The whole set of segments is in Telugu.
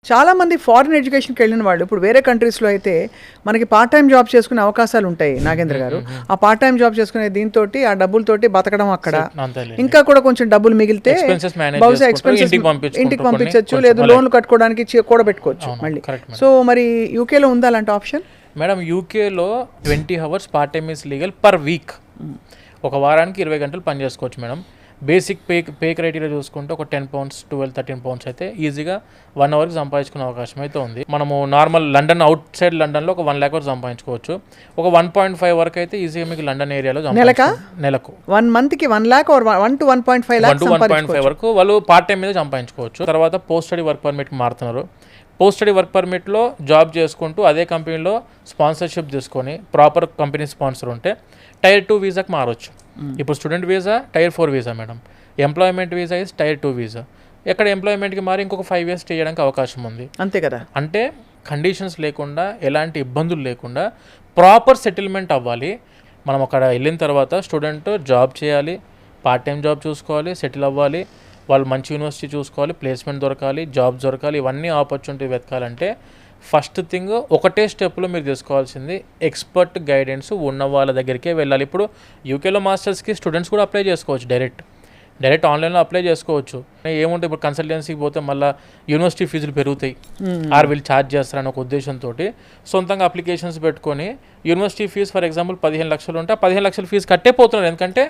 చాలామంది ఫారిన్ ఎడ్యుకేషన్కి వెళ్ళిన వాళ్ళు ఇప్పుడు వేరే కంట్రీస్లో అయితే మనకి పార్ట్ టైం జాబ్ చేసుకునే అవకాశాలు ఉంటాయి నాగేంద్ర గారు. ఆ పార్ట్ టైం జాబ్ చేసుకునే దీంతో ఆ డబ్బులతోటి బతకడం అక్కడ ఇంకా కూడా కొంచెం డబ్బులు మిగిలితే బహుశా ఎక్స్పెన్సెస్ ఇంటికి పంపించవచ్చు, లేదు లోన్లు కట్టుకోవడానికి కూడా పెట్టుకోవచ్చు మళ్ళీ. సో మరి యూకేలో ఉందా అలాంటి ఆప్షన్? మేడం యూకేలో 20 hours part time is legal per week. ఒక వారానికి 20 గంటలు పని చేసుకోవచ్చు మేడం. బేసిక్ పే క్రైటీరియా చూసుకుంటే ఒక 10 pounds 12-13 pounds అయితే ఈజీగా 1 hourకి సంపాదించుకునే అవకాశం అయితే ఉంది. మనము నార్మల్ లండన్ అవుట్ సైడ్ లండన్లో ఒక 1 lakh వరకు సంపాదించుకోవచ్చు. ఒక 1.5 వరకు అయితే ఈజీగా మీకు లండన్ ఏరియాలో నెలకు 1 monthకి 1 lakh or 1 to 1.5 lakhs 1.5 వరకు వాళ్ళు పార్ట్ టైం మీద సంపాదించుకోవచ్చు. తర్వాత పోస్ట్ స్టడీ వర్క్ పర్మిట్కి మారుతున్నారు. పోస్ట్ స్టడీ వర్క్ పర్మిట్లో జాబ్ చేసుకుంటూ అదే కంపెనీలో స్పాన్సర్షిప్ తీసుకొని ప్రాపర్ కంపెనీ స్పాన్సర్ ఉంటే టైర్ 2 వీసాకి మారవచ్చు. ఇప్పుడు student visa tier 4 visa madam, employment visa is tier 2 visa. ఎక్కడ ఎంప్లాయ్మెంట్కి మారి ఇంకొక 5 years స్టే చేయడానికి అవకాశం ఉంది. అంతే కదా. అంటే కండిషన్స్ లేకుండా ఎలాంటి ఇబ్బందులు లేకుండా ప్రాపర్ సెటిల్మెంట్ అవ్వాలి. మనం అక్కడ వెళ్ళిన తర్వాత స్టూడెంట్ జాబ్ చేయాలి, పార్ట్ టైం జాబ్ చూసుకోవాలి, సెటిల్ అవ్వాలి, వాళ్ళు మంచి యూనివర్సిటీ చూసుకోవాలి, ప్లేస్మెంట్ దొరకాలి, జాబ్ దొరకాలి. ఇవన్నీ ఆపర్చునిటీ వెతకాలంటే ఫస్ట్ థింగ్ ఒకటే స్టెప్లో మీరు తీసుకోవాల్సింది ఎక్స్పర్ట్ గైడెన్స్ ఉన్న వాళ్ళ దగ్గరికే వెళ్ళాలి. ఇప్పుడు యూకేలో మాస్టర్స్కి స్టూడెంట్స్ కూడా అప్లై చేసుకోవచ్చు, డైరెక్ట్ ఆన్లైన్లో అప్లై చేసుకోవచ్చు. ఏముంటే ఇప్పుడు కన్సల్టెన్సీకి పోతే మళ్ళీ యూనివర్సిటీ ఫీజులు పెరుగుతాయి, వీళ్ళు ఛార్జ్ చేస్తారని ఒక ఉద్దేశంతో సొంతంగా అప్లికేషన్స్ పెట్టుకొని యూనివర్సిటీ ఫీజు ఫర్ ఎగ్జాంపుల్ 15 లక్షలు ఉంటే 15 లక్షల ఫీజు కట్టే పోతున్నారు. ఎందుకంటే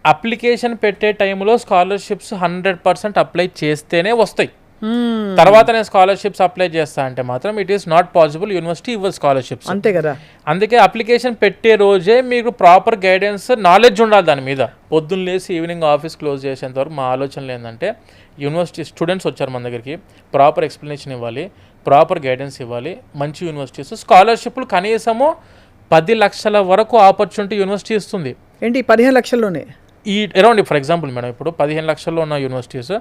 అప్లికేషన్ పెట్టే టైంలో స్కాలర్షిప్స్ 100% అప్లై చేస్తేనే వస్తాయి. తర్వాత నేను స్కాలర్షిప్స్ అప్లై చేస్తా అంటే మాత్రం it is not possible, university ఇవ్వదు స్కాలర్షిప్స్. అంతే కదా. అందుకే అప్లికేషన్ పెట్టే రోజే మీకు ప్రాపర్ గైడెన్స్ నాలెడ్జ్ ఉండాలి దాని మీద. పొద్దున్న లేసి ఈవినింగ్ ఆఫీస్ క్లోజ్ చేసేంత వరకు మా ఆలోచనలు ఏంటంటే యూనివర్సిటీ స్టూడెంట్స్ వచ్చారు మన దగ్గరికి, ప్రాపర్ ఎక్స్ప్లెనేషన్ ఇవ్వాలి, ప్రాపర్ గైడెన్స్ ఇవ్వాలి. మంచి యూనివర్సిటీస్ స్కాలర్షిప్లు కనీసము 10 లక్షల వరకు ఆపర్చునిటీ యూనివర్సిటీ ఇస్తుంది. ఏంటి 15 లక్షల్లోనే? ఈ అరౌండ్ ఫర్ ఎగ్జాంపుల్ మేడం ఇప్పుడు 15 లక్షల్లో ఉన్న యూనివర్సిటీస్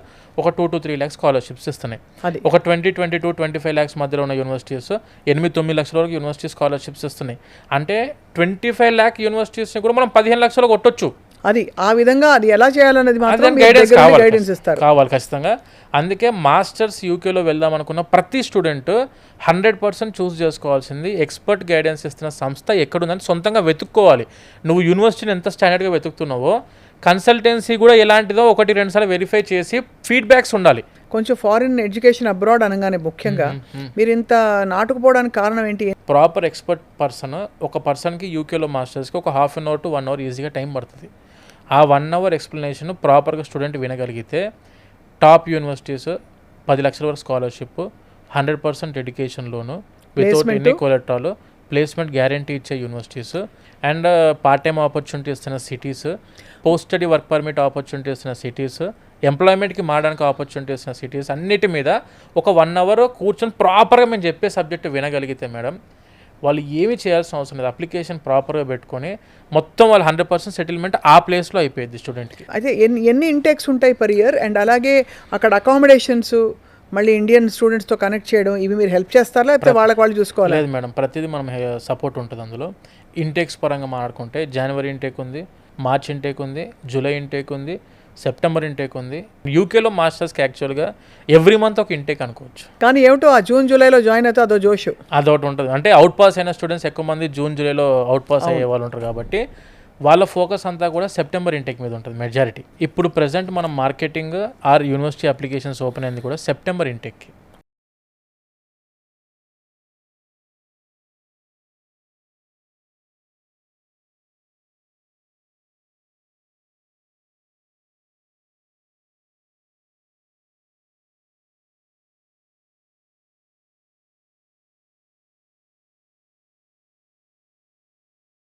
ఒక 2 to 3 lakhs స్కాలర్షిప్స్ ఇస్తున్నాయి. ఒక 20-25 lakhs మధ్యలో ఉన్న యూనివర్సిటీస్ 8-9 లక్షల వరకు యూనివర్సిటీ స్కాలర్షిప్స్ ఇస్తున్నాయి. అంటే 25 lakh యూనివర్సిటీస్ని కూడా మనం 15 లక్షలు కొట్టొచ్చు. అది ఆ విధంగా అది ఎలా చేయాలనేది మాత్రం గైడెన్స్ కావాలి ఖచ్చితంగా. అందుకే మాస్టర్స్ యూకేలో వెళ్దాం అనుకున్న ప్రతి స్టూడెంట్ 100% చూస్ చేసుకోవాల్సింది ఎక్స్పర్ట్ గైడెన్స్ ఇస్తున్న సంస్థ ఎక్కడుందని సొంతంగా వెతుక్కోవాలి. నువ్వు యూనివర్సిటీని ఎంత స్టాండర్డ్గా వెతుకుతున్నావో కన్సల్టెన్సీ కూడా ఎలాంటిదో 1-2 సార్లు వెరిఫై చేసి ఫీడ్బ్యాక్స్ ఉండాలి. కొంచెం ఫారిన్ ఎడ్యుకేషన్ అబ్రాడ్ అనగానే ముఖ్యంగా మీరు ఇంత నాటుకుపోవడానికి కారణం ఏంటి? ప్రాపర్ ఎక్స్పర్ట్ పర్సన్, ఒక పర్సన్కి యూకేలో మాస్టర్స్కి ఒక 1/2 hour to 1 hour ఈజీగా టైం పడుతుంది. ఆ 1 hour ఎక్స్ప్లెనేషన్ ప్రాపర్గా స్టూడెంట్ వినగలిగితే టాప్ యూనివర్సిటీస్ 10 లక్షల వరకు scholarship, 100% education loan without any collateral, placement guarantee ఇచ్చే universities and part time opportunity ఇస్తున్న cities, post study work permit opportunity ఇస్తున్న సిటీస్, ఎంప్లాయ్మెంట్కి మారడానికి ఆపర్చునిటీ ఇస్తున్న సిటీస్ అన్నిటి మీద ఒక 1 hour కూర్చొని ప్రాపర్గా మేము చెప్పే సబ్జెక్ట్ వినగలిగితే మేడం వాళ్ళు ఏమి చేయాల్సిన అవసరం లేదు. అప్లికేషన్ ప్రాపర్గా పెట్టుకొని మొత్తం వాళ్ళు 100% సెటిల్మెంట్ ఆ ప్లేస్లో అయిపోయింది స్టూడెంట్కి. అయితే ఎన్ని ఇంటెక్స్ ఉంటాయి పర్ ఇయర్? అండ్ అలాగే అక్కడ అకామిడేషన్స్ మళ్ళీ ఇండియన్ స్టూడెంట్స్తో కనెక్ట్ చేయడం ఇవి మీరు హెల్ప్ చేస్తారా లేకపోతే వాళ్ళకి వాళ్ళు చూసుకోవాలి? లేదు మేడం, ప్రతిదీ మనం సపోర్ట్ ఉంటుంది అందులో. ఇంటేక్స్ పరంగా మాట్లాడుకుంటే జనవరి ఇంటేక్ ఉంది, మార్చ్ ఇంటేక్ ఉంది, జూలై ఇంటేక్ ఉంది, సెప్టెంబర్ ఇంటేక్ ఉంది. యూకేలో మాస్టర్స్కి యాక్చువల్గా ఎవ్రీ మంత్ ఒక ఇంటేక్ అనుకోవచ్చు. కానీ ఏమిటో ఆ జూన్ జూలైలో జాయిన్ అయితే అదో జోష్ అదొకటి ఉంటుంది. అంటే అవుట్ పాస్ అయిన స్టూడెంట్స్ ఎక్కువ మంది జూన్ జూలైలో అవుట్ పాస్ అయ్యే వాళ్ళు ఉంటారు కాబట్టి వాళ్ళ ఫోకస్ అంతా కూడా సెప్టెంబర్ ఇంటేక్ మీద ఉంటుంది మెజారిటీ. ఇప్పుడు ప్రెసెంట్ మనం marketing are university applications open అయింది కూడా సెప్టెంబర్ ఇంటేక్కి.